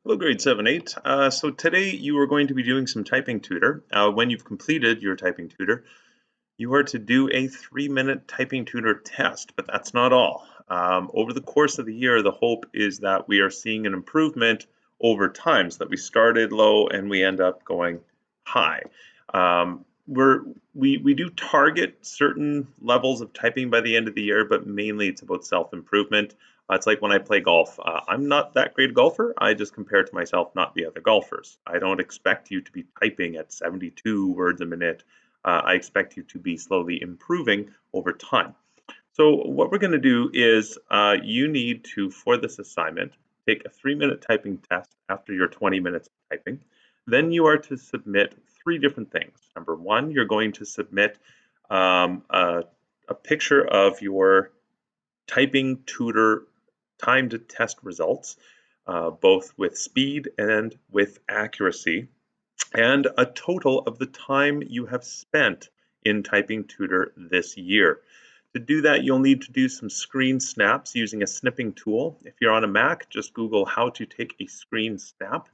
Hello, grade 7-8. So today you are going to be doing some typing tutor. When you've completed your typing tutor, you are to do a 3-minute typing tutor test, but that's not all. Over the course of the year, the hope is that we are seeing an improvement over time, so that we started low and we end up going high. We do target certain levels of typing by the end of the year, but mainly it's about self-improvement. It's like when I play golf. I'm not that great a golfer. I just compare to myself, not the other golfers. I don't expect you to be typing at 72 words a minute. I expect you to be slowly improving over time. So what we're going to do is you need to, for this assignment, take a 3-minute typing test after your 20 minutes of typing. Then you are to submit 3 different things. Number 1, you're going to submit a picture of your typing tutor timed test results, both with speed and with accuracy, and a total of the time you have spent in typing tutor this year. To do that, you'll need to do some screen snaps using a snipping tool. If you're on a Mac, just Google how to take a screen snap.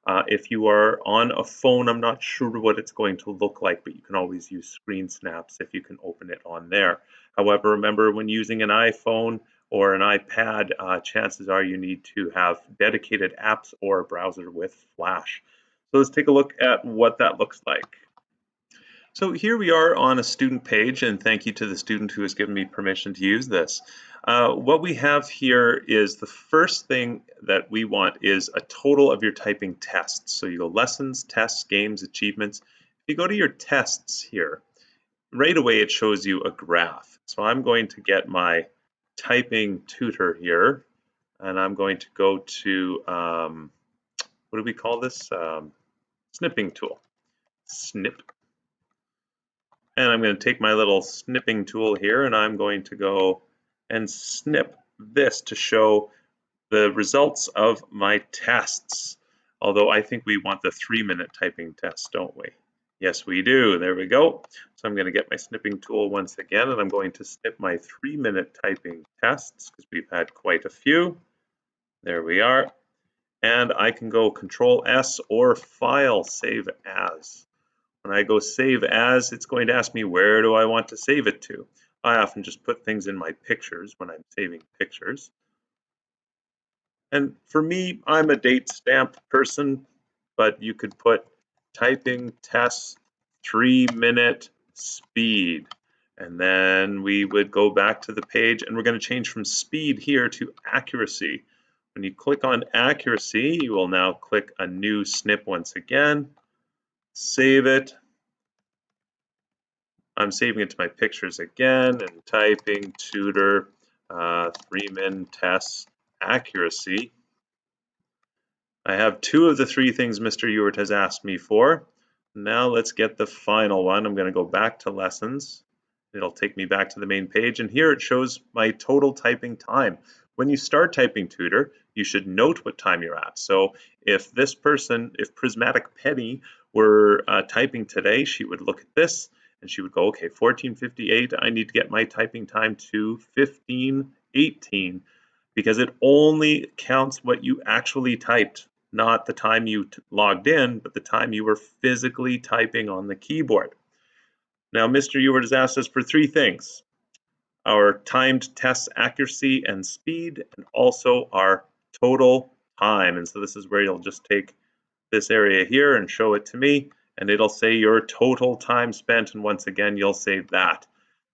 If you are on a phone, I'm not sure what it's going to look like, but you can always use screen snaps if you can open it on there. However, remember when using an iPhone or an iPad, chances are you need to have dedicated apps or a browser with Flash. So let's take a look at what that looks like. So here we are on a student page, and thank you to the student who has given me permission to use this. What we have here is the first thing that we want is a total of your typing tests. So you go lessons, tests, games, achievements. If you go to your tests here, right away it shows you a graph. So I'm going to get my typing tutor here, and I'm going to go to, what do we call this? Snipping tool. Snip. And I'm going to take my little snipping tool here, and I'm going to go and snip this to show the results of my tests. Although I think we want the 3-minute typing test, don't we? Yes, we do. There we go. So I'm going to get my snipping tool once again, and I'm going to snip my 3-minute typing tests because we've had quite a few. There we are. And I can go Control S or File, Save As. When I go Save As, it's going to ask me where do I want to save it to. I often just put things in my pictures when I'm saving pictures. And for me, I'm a date stamp person, but you could put typing tests 3-minute speed. And then we would go back to the page, and we're going to change from speed here to accuracy. When you click on accuracy, you will now click a new snip once again, save it. I'm saving it to my pictures again and typing tutor 3-min tests accuracy. I have 2 of the 3 things Mr. Ewert has asked me for. Now let's get the final one. I'm going to go back to lessons. It'll take me back to the main page, and here it shows my total typing time. When you start typing tutor, you should note what time you're at. So if this person, if Prismatic Penny were typing today, she would look at this and she would go, okay, 14:58, I need to get my typing time to 15:18 because it only counts what you actually typed, not the time you logged in, but the time you were physically typing on the keyboard. Now, Mr. Ewert has asked us for 3 things: our timed test accuracy and speed, and also our total time. And so this is where you'll just take this area here and show it to me, and it'll say your total time spent, and once again, you'll save that.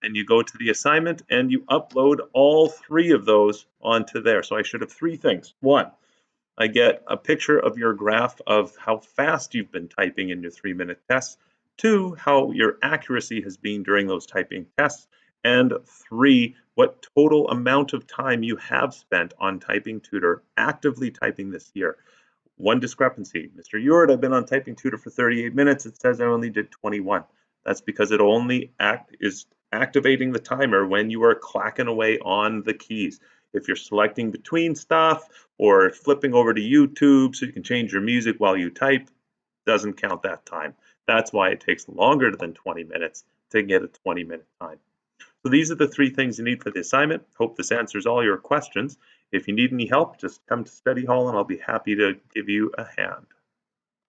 And you go to the assignment and you upload all 3 of those onto there. So I should have 3 things. 1, I get a picture of your graph of how fast you've been typing in your 3-minute tests. 2, how your accuracy has been during those typing tests. And 3, what total amount of time you have spent on typing tutor, actively typing this year. 1 discrepancy. Mr. Ewert, I've been on typing tutor for 38 minutes. It says I only did 21. That's because it only is activating the timer when you are clacking away on the keys. If you're selecting between stuff or flipping over to YouTube so you can change your music while you type, doesn't count that time. That's why it takes longer than 20 minutes to get a 20-minute time. So these are the 3 things you need for the assignment. Hope this answers all your questions. If you need any help, just come to study hall and I'll be happy to give you a hand.